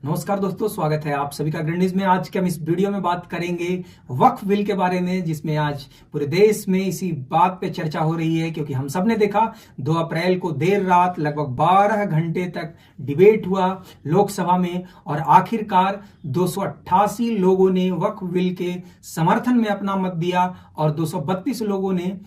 नमस्कार दोस्तों, स्वागत है आप सभी का ग्रैंड न्यूज में। आज के हम इस वीडियो में बात करेंगे वक्फ बिल के बारे में, जिसमें आज पूरे देश में इसी बात पे चर्चा हो रही है, क्योंकि हम सब ने देखा 2 अप्रैल को देर रात लगभग 12 घंटे तक डिबेट हुआ लोकसभा में और आखिरकार 288 लोगों ने वक्फ बिल के समर्थन में अपना मत दिया और 232 लोगों ने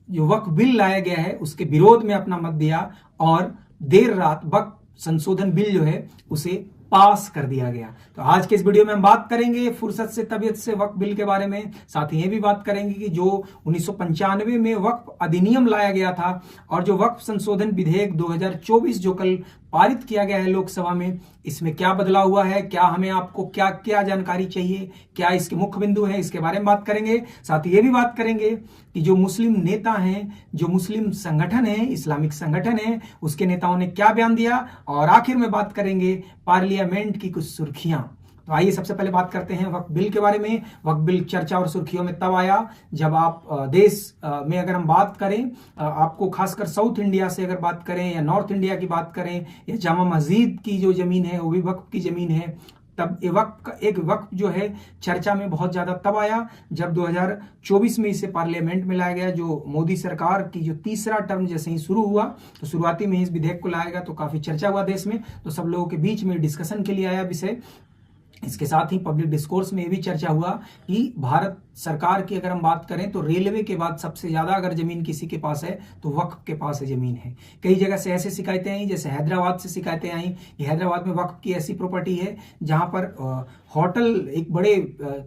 जो वक्फ बिल लाया गया है उसके विरोध में अपना मत दिया और देर रात वक्फ संशोधन बिल जो है उसे पास कर दिया गया। तो आज के इस वीडियो में हम बात करेंगे फुर्सत से तबीयत से वक्फ बिल के बारे में। साथ ही ये भी बात करेंगे कि जो 1995 में वक्फ अधिनियम लाया गया था और जो वक्फ संशोधन विधेयक 2024 जो कल पारित किया गया है लोकसभा में, इसमें क्या बदलाव हुआ है, क्या हमें आपको क्या क्या जानकारी चाहिए, क्या इसके मुख्य बिंदु है, इसके बारे में बात करेंगे। साथ ही ये भी बात करेंगे कि जो मुस्लिम नेता हैं, जो मुस्लिम संगठन है, इस्लामिक संगठन है, उसके नेताओं ने क्या बयान दिया और आखिर में बात करेंगे पार्लियामेंट की कुछ सुर्खियां। तो आइए सबसे पहले बात करते हैं वक्फ बिल के बारे में। वक्फ बिल चर्चा और सुर्खियों में तब आया जब आप देश में अगर हम बात करें, आपको खासकर साउथ इंडिया से अगर बात करें या नॉर्थ इंडिया की बात करें या जामा मस्जिद की जो जमीन है वो भी वक्फ की जमीन है, तब एक वक्फ जो है चर्चा में बहुत ज्यादा तब आया जब 2024 में इसे पार्लियामेंट में लाया गया। जो मोदी सरकार की जो तीसरा टर्म जैसे ही शुरू हुआ तो शुरुआती में इस विधेयक को लाया गया, तो काफी चर्चा हुआ देश में, तो सब लोगों के बीच में डिस्कशन के लिए आया विषय। इसके साथ ही पब्लिक डिस्कोर्स में ये भी चर्चा हुआ कि भारत सरकार की अगर हम बात करें तो रेलवे के बाद सबसे ज्यादा अगर जमीन किसी के पास है तो वक्फ के पास है जमीन है। कई जगह से ऐसे शिकायतें आई, जैसे हैदराबाद से शिकायतें आई कि हैदराबाद में वक्फ की ऐसी प्रॉपर्टी है जहां पर होटल, एक बड़े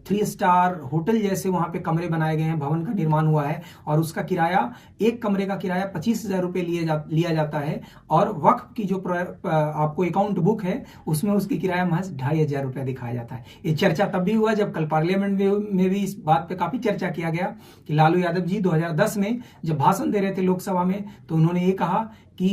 3 स्टार होटल जैसे वहां पे कमरे बनाए गए हैं, भवन का निर्माण हुआ है और उसका किराया, एक कमरे का किराया 25,000 रुपए लिया जाता है और वक्फ की जो आपको अकाउंट बुक है उसमें उसकी किराया महज 2,500 रुपया दिखाया जाता है। ये चर्चा तब भी हुआ जब कल पार्लियामेंट में भी इस बात पे काफी चर्चा किया गया कि लालू यादव जी 2010 में जब भाषण दे रहे थे लोकसभा में तो उन्होंने ये कहा कि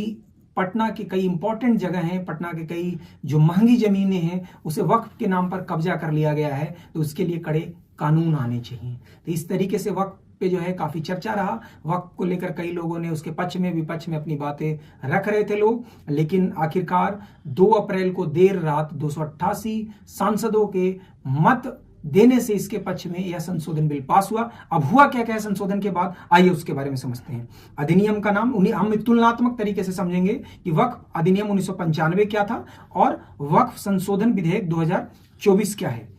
पटना के कई इंपॉर्टेंट जगह हैं, पटना के कई जो महंगी जमीनें हैं उसे वक्फ के नाम पर कब्जा कर लिया गया है, तो उसके लिए कड़े कानून आने चाहिए। तो इस तरीके से वक्फ पे जो है काफी चर्चा रहा। वक्फ को लेकर कई लोगों ने उसके पक्ष में विपक्ष में अपनी बातें रख रहे थे लोग, लेकिन आखिरकार 2 अप्रैल को देर रात 288 सांसदों के मत देने से इसके पक्ष में यह संशोधन बिल पास हुआ। अब हुआ क्या क्या है संशोधन के बाद, आइए उसके बारे में समझते हैं। अधिनियम का नाम हम तुलनात्मक तरीके से समझेंगे कि वक्फ अधिनियम 1995 क्या था और वक्फ संशोधन विधेयक 2024 क्या है।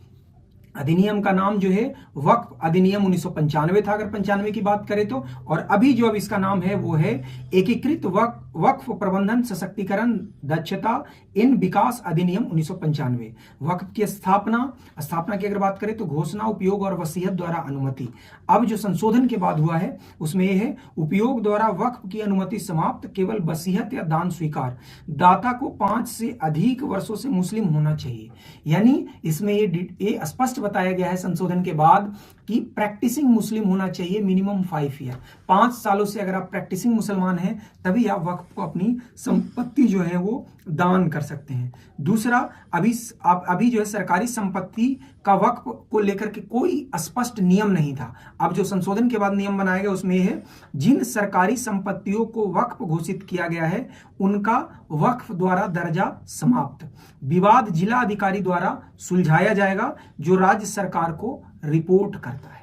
अधिनियम का नाम जो है वक्फ अधिनियम 1995 था अगर 95 की बात करें तो, और अभी जो अब इसका नाम है वो है एकीकृत वक्फ प्रबंधन सशक्तिकरण दक्षता इन विकास अधिनियम 1995। वक्फ की स्थापना की अगर बात करें तो घोषणा, उपयोग और वसीयत द्वारा अनुमति। अब जो संशोधन के बाद हुआ है उसमें यह है उपयोग द्वारा वक्फ की अनुमति समाप्त, केवल वसीयत या दान स्वीकार, दाता को 5 से अधिक वर्षों से मुस्लिम होना चाहिए। यानी इसमें ये स्पष्ट बताया गया है संशोधन के बाद कि प्रैक्टिसिंग मुस्लिम होना चाहिए मिनिमम 5 ईयर। 5 सालों से अगर आप प्रैक्टिसिंग मुसलमान हैं तभी आप वक्फ को अपनी संपत्ति जो है वो दान कर सकते हैं। दूसरा, अभी जो है सरकारी संपत्ति का वक्फ को लेकर के कोई स्पष्ट नियम नहीं था। अब जो संशोधन के बाद नियम बनाया गया उसमें है जिन सरकारी संपत्तियों को वक्फ घोषित किया गया है उनका वक्फ द्वारा दर्जा समाप्त, विवाद जिला अधिकारी द्वारा सुलझाया जाएगा जो राज्य सरकार को रिपोर्ट करता है।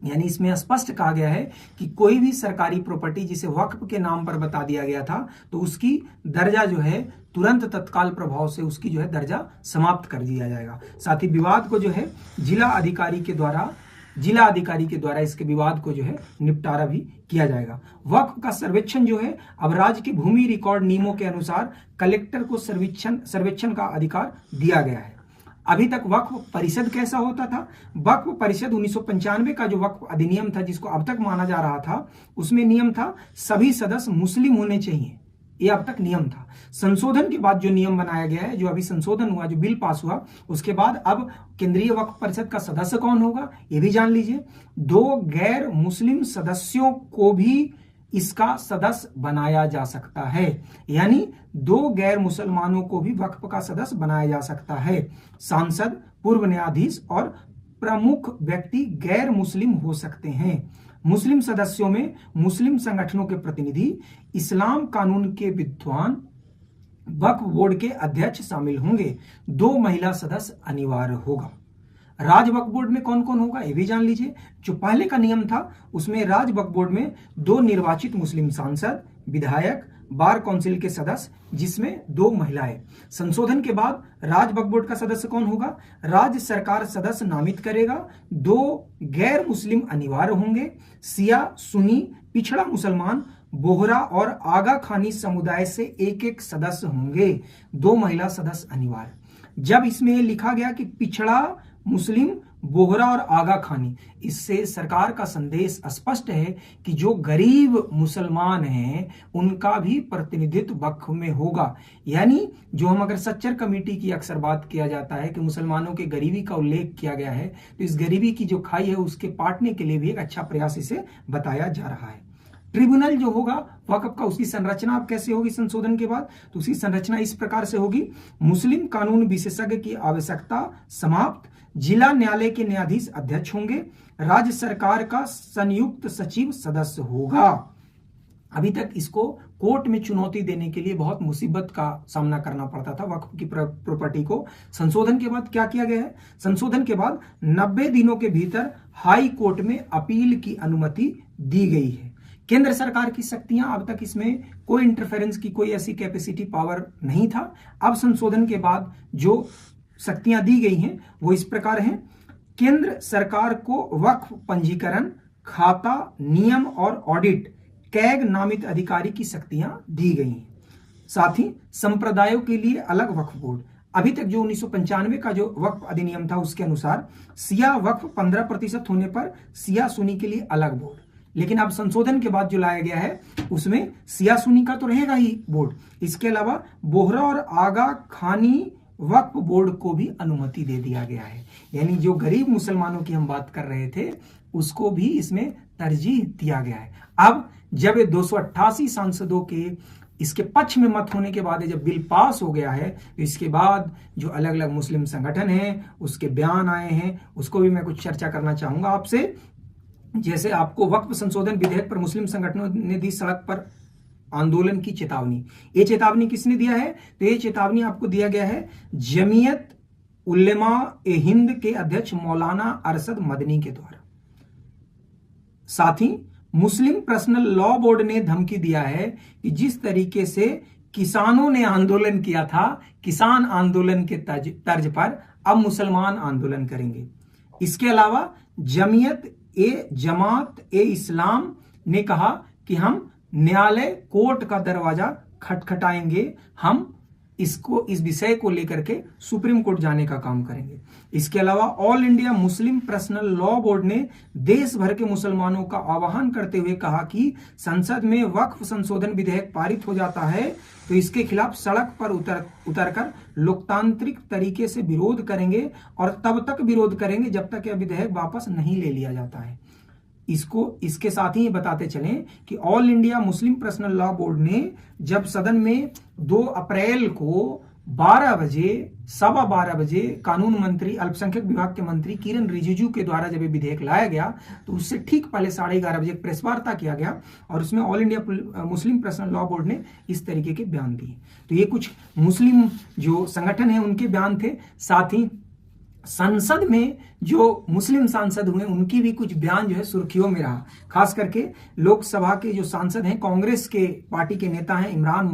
यानी इसमें स्पष्ट कहा गया है कि कोई भी सरकारी प्रॉपर्टी जिसे वक्फ के नाम पर बता दिया गया था तो उसकी दर्जा जो है तुरंत तत्काल प्रभाव से उसकी जो है दर्जा समाप्त कर दिया जाएगा। साथ ही विवाद को जो है जिला अधिकारी के द्वारा इसके विवाद को जो है निपटारा भी किया जाएगा। वक्फ का सर्वेक्षण जो है अब राज्य के भूमि रिकॉर्ड नियमों के अनुसार कलेक्टर को सर्वेक्षण का अधिकार दिया गया है। अभी तक वक्फ परिषद कैसा होता था? वक्फ परिषद 1995 का जो वक्फ अधिनियम था जिसको अब तक माना जा रहा था उसमें नियम था सभी सदस्य मुस्लिम होने चाहिए, ये अब तक नियम था। संशोधन के बाद जो नियम बनाया गया है, जो अभी संशोधन हुआ, जो बिल पास हुआ, उसके बाद अब केंद्रीय वक्फ परिषद का सदस्य कौन होगा ये भी जान लीजिए। 2 गैर मुस्लिम सदस्यों को भी इसका सदस्य बनाया जा सकता है, यानी 2 गैर मुसलमानों को भी वक्फ का सदस्य बनाया जा सकता है। सांसद, पूर्व न्यायाधीश और प्रमुख व्यक्ति गैर मुस्लिम हो सकते हैं। मुस्लिम सदस्यों में मुस्लिम संगठनों के प्रतिनिधि, इस्लाम कानून के विद्वान, वक्फ बोर्ड के अध्यक्ष शामिल होंगे, 2 महिला सदस्य अनिवार्य होगा। राज वक्फ बोर्ड में कौन कौन होगा ये भी जान लीजिए। जो पहले का नियम था उसमें राज वक्फ बोर्ड में 2 निर्वाचित मुस्लिम सांसद, विधायक, बार काउंसिल के सदस्य जिसमें 2 महिलाएं। संशोधन के बाद राज वक्फ बोर्ड का सदस्य कौन होगा? राज्य सरकार सदस्य नामित करेगा, 2 गैर मुस्लिम अनिवार्य होंगे, सिया, सुन्नी, पिछड़ा मुसलमान, बोहरा और आगा खानी समुदाय से एक एक सदस्य होंगे, 2 महिला सदस्य अनिवार्य। जब इसमें लिखा गया कि पिछड़ा मुस्लिम, बोहरा और आगा खानी, इससे सरकार का संदेश स्पष्ट है कि जो गरीब मुसलमान हैं उनका भी प्रतिनिधित्व वक्फ में होगा। यानी जो हम अगर सच्चर कमेटी की अक्सर बात किया जाता है कि मुसलमानों के गरीबी का उल्लेख किया गया है, तो इस गरीबी की जो खाई है उसके पाटने के लिए भी एक अच्छा प्रयास इसे बताया जा रहा है। ट्रिब्यूनल जो होगा वक्फ का, उसकी संरचना अब कैसे होगी संशोधन के बाद? तो उसकी संरचना इस प्रकार से होगी। मुस्लिम कानून विशेषज्ञ की आवश्यकता समाप्त, जिला न्यायालय के न्यायाधीश अध्यक्ष होंगे, राज्य सरकार का संयुक्त सचिव सदस्य होगा। अभी तक इसको कोर्ट में चुनौती देने के लिए बहुत मुसीबत का सामना करना पड़ता था वक्फ की प्रॉपर्टी को। संशोधन के बाद क्या किया गया है? संशोधन के बाद 90 दिनों के भीतर हाई कोर्ट में अपील की अनुमति दी गई है। केंद्र सरकार की शक्तियां, अब तक इसमें कोई इंटरफेरेंस की कोई ऐसी कैपेसिटी पावर नहीं था। अब संशोधन के बाद जो शक्तियां दी गई हैं वो इस प्रकार हैं। केंद्र सरकार को वक्फ पंजीकरण, खाता, नियम और ऑडिट, कैग नामित अधिकारी की शक्तियां दी गई हैं। साथ ही संप्रदायों के लिए अलग वक्फ बोर्ड। अभी तक जो 1995 का जो वक्फ अधिनियम था उसके अनुसार सिया वक्फ 15% होने पर सिया सुन्नी के लिए अलग बोर्ड, लेकिन अब संशोधन के बाद जो लाया गया है उसमें सिया सुन्नी का तो रहेगा ही बोर्ड, इसके अलावा बोहरा और आगा खानी वक्फ बोर्ड को भी अनुमति दे दिया गया है। यानी जो गरीब मुसलमानों की हम बात कर रहे थे उसको भी इसमें तरजीह दिया गया है। अब जब ये 288 सांसदों के इसके पक्ष में मत होने के बाद जब बिल पास हो गया है, तो इसके बाद जो अलग अलग मुस्लिम संगठन हैं उसके बयान आए हैं, उसको भी मैं कुछ चर्चा करना चाहूंगा आपसे। जैसे आपको वक्फ संशोधन विधेयक पर मुस्लिम संगठनों ने दी सड़क पर आंदोलन की चेतावनी। ये चेतावनी किसने दिया है? तो ये चेतावनी आपको दिया गया है जमीयत उलेमा ए हिंद के अध्यक्ष मौलाना अरशद मदनी के द्वारा। साथ ही मुस्लिम पर्सनल लॉ बोर्ड ने धमकी दिया है कि जिस तरीके से किसानों ने आंदोलन किया था, किसान आंदोलन के तर्ज पर अब मुसलमान आंदोलन करेंगे। इसके अलावा जमात ए इस्लाम ने कहा कि हम न्यायालय कोर्ट का दरवाजा खटखटाएंगे, हम इस विषय को लेकर के सुप्रीम कोर्ट जाने का काम करेंगे। इसके अलावा all India Muslim personal law board ने देश भर के मुसलमानों का आह्वान करते हुए कहा कि संसद में वक्फ संशोधन विधेयक पारित हो जाता है तो इसके खिलाफ सड़क पर उतरकर लोकतांत्रिक तरीके से विरोध करेंगे और तब तक विरोध करेंगे जब तक यह विधेयक वापस नहीं ले लिया जाता है। इसके साथ ही बताते चलें कि all India Muslim personal law board ने जब सदन में 2 अप्रैल को 12 बजे कानून मंत्री, अल्पसंख्यक विभाग के मंत्री किरण रिजिजू के द्वारा जब ये विधेयक लाया गया तो उससे ठीक पहले 11:30 बजे एक प्रेस वार्ता किया गया और उसमें all India Muslim personal law board ने इस तरीके के बयान दिए। तो ये कुछ मुस्लिम जो संगठन है उनके बयान थे। साथ ही संसद में जो मुस्लिम सांसद हुए उनकी भी कुछ बयान जो है सुर्खियों में रहा। खास करके लोकसभा के जो सांसद हैं, कांग्रेस के पार्टी के नेता हैं इमरान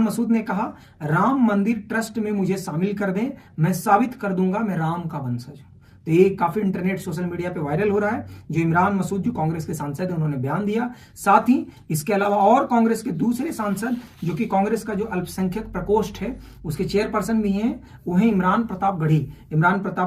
मसूद ने कहा, राम मंदिर ट्रस्ट में मुझे शामिल कर दें, मैं साबित कर दूंगा मैं राम का वंशज हूं। तो ये काफी इंटरनेट सोशल मीडिया पे वायरल हो रहा है। जो इमरान मसूद जो कांग्रेस के सांसद हैं उन्होंने बयान दिया। साथ ही इसके अलावा और कांग्रेस के दूसरे सांसद जो कि कांग्रेस का जो अल्पसंख्यक प्रकोष्ठ है उसके चेयरपर्सन भी हैं, वो हैं इमरान प्रताप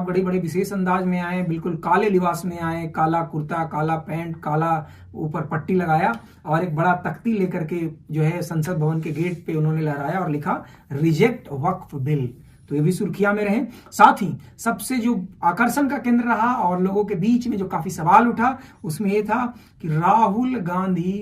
गढ़ी बड़े विशेष अंदाज में आए, बिल्कुल काले लिबास में आए, काला कुर्ता, काला पैंट, काला ऊपर पट्टी लगाया और एक बड़ा तख्ती लेकर के जो है संसद भवन के गेट पे उन्होंने लहराया और लिखा रिजेक्ट वक्फ बिल। तो ये भी सुर्खियां में रहे। साथ ही सबसे जो आकर्षण का केंद्र रहा और लोगों के बीच में जो काफी सवाल उठा उसमें यह था कि राहुल गांधी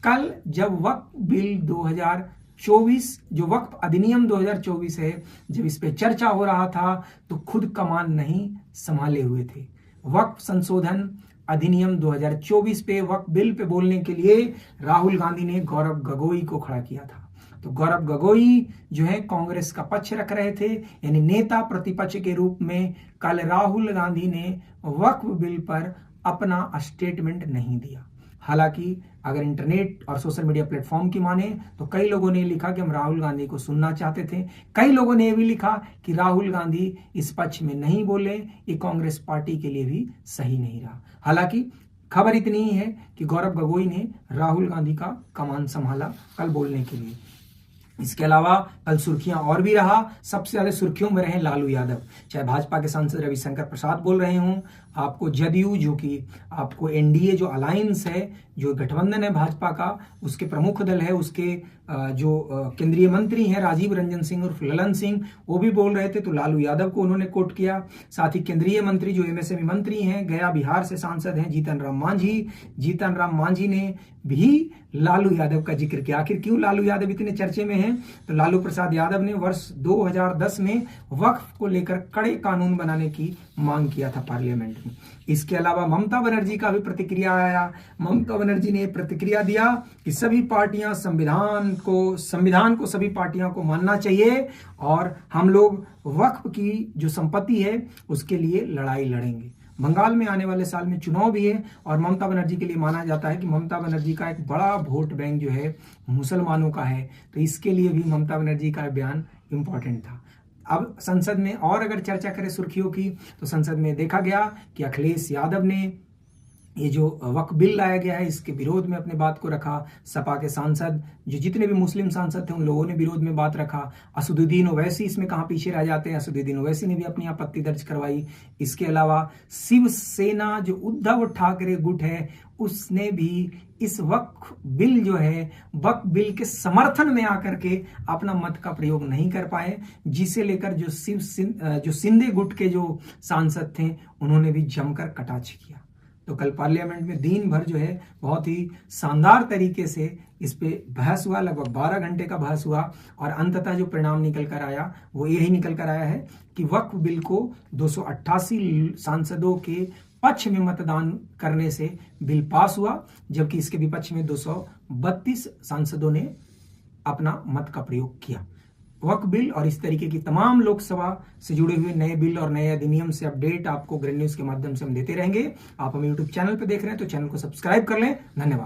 कल जब वक्फ बिल 2024 जो वक्फ अधिनियम 2024 है, जब इस पे चर्चा हो रहा था तो खुद कमान नहीं संभाले हुए थे। वक्फ संशोधन अधिनियम 2024 पे वक्फ बिल पे बोलने के लिए राहुल गांधी ने गौरव गगोई को खड़ा किया था। तो गौरव गोगोई जो है कांग्रेस का पक्ष रख रहे थे, यानी नेता प्रतिपक्ष के रूप में कल राहुल गांधी ने वक्फ बिल पर अपना स्टेटमेंट नहीं दिया। हालांकि अगर इंटरनेट और सोशल मीडिया प्लेटफॉर्म की माने तो कई लोगों ने लिखा कि हम राहुल गांधी को सुनना चाहते थे, कई लोगों ने यह भी लिखा कि राहुल गांधी इस पक्ष में नहीं बोले, ये कांग्रेस पार्टी के लिए भी सही नहीं रहा। हालांकि खबर इतनी ही है कि गौरव गोगोई ने राहुल गांधी का कमान संभाला कल बोलने के लिए। इसके अलावा कल सुर्खियां और भी रहा, सबसे ज्यादा सुर्खियों में रहे लालू यादव। चाहे भाजपा के सांसद रविशंकर प्रसाद बोल रहे हों, आपको जदयू जो कि आपको एनडीए जो अलायंस है, जो गठबंधन है भाजपा का, उसके प्रमुख दल है, उसके जो केंद्रीय मंत्री हैं राजीव रंजन सिंह और ललन सिंह, वो भी बोल रहे थे, तो लालू यादव को उन्होंने कोट किया। साथ ही केंद्रीय मंत्री जो एमएसएमई मंत्री हैं, गया बिहार से सांसद हैं जीतन राम मांझी ने भी लालू यादव का जिक्र किया। आखिर क्यों लालू यादव इतने चर्चे में हैं? तो लालू प्रसाद यादव ने वर्ष 2010 में वक्फ को लेकर कड़े कानून बनाने की मांग किया था पार्लियामेंट में। इसके अलावा ममता बनर्जी का भी प्रतिक्रिया आया। ममता बनर्जी ने प्रतिक्रिया दिया कि सभी पार्टियां संविधान को सभी पार्टियों को मानना चाहिए और हम लोग वक्फ की जो संपत्ति है उसके लिए लड़ाई लड़ेंगे। बंगाल में आने वाले साल में चुनाव भी है और ममता बनर्जी के लिए माना जाता है कि ममता बनर्जी का एक बड़ा वोट बैंक जो है मुसलमानों का है, तो इसके लिए भी ममता बनर्जी का बयान इंपॉर्टेंट था। अब संसद में और अगर चर्चा करें सुर्खियों की, तो संसद में देखा गया कि अखिलेश यादव ने ये जो वक्फ बिल लाया गया है इसके विरोध में अपने बात को रखा। सपा के सांसद जो जितने भी मुस्लिम सांसद थे उन लोगों ने विरोध में बात रखा। असदुद्दीन ओवैसी इसमें कहाँ पीछे रह जाते हैं, असदुद्दीन ओवैसी ने भी अपनी आपत्ति दर्ज करवाई। इसके अलावा शिवसेना जो उद्धव ठाकरे गुट है उसने भी इस वक्फ बिल जो है वक्फ बिल के समर्थन में आकर के अपना मत का प्रयोग नहीं कर पाए, जिसे लेकर जो सिंधे गुट के जो सांसद थे उन्होंने भी जमकर कटाक्ष किया। तो कल पार्लियामेंट में दिन भर जो है बहुत ही शानदार तरीके से इस पे बहस हुआ, लगभग 12 घंटे का बहस हुआ और अंततः जो परिणाम निकल कर आया वो यही निकल कर आया है कि वक्फ बिल को 288 सांसदों के पक्ष में मतदान करने से बिल पास हुआ, जबकि इसके विपक्ष में 232 सांसदों ने अपना मत का प्रयोग किया। वक्फ बिल और इस तरीके की तमाम लोकसभा से जुड़े हुए नए बिल और नए अधिनियम से अपडेट आपको ग्रैंड न्यूज के माध्यम से हम देते रहेंगे। आप हमें यूट्यूब चैनल पर देख रहे हैं तो चैनल को सब्सक्राइब कर लें। धन्यवाद।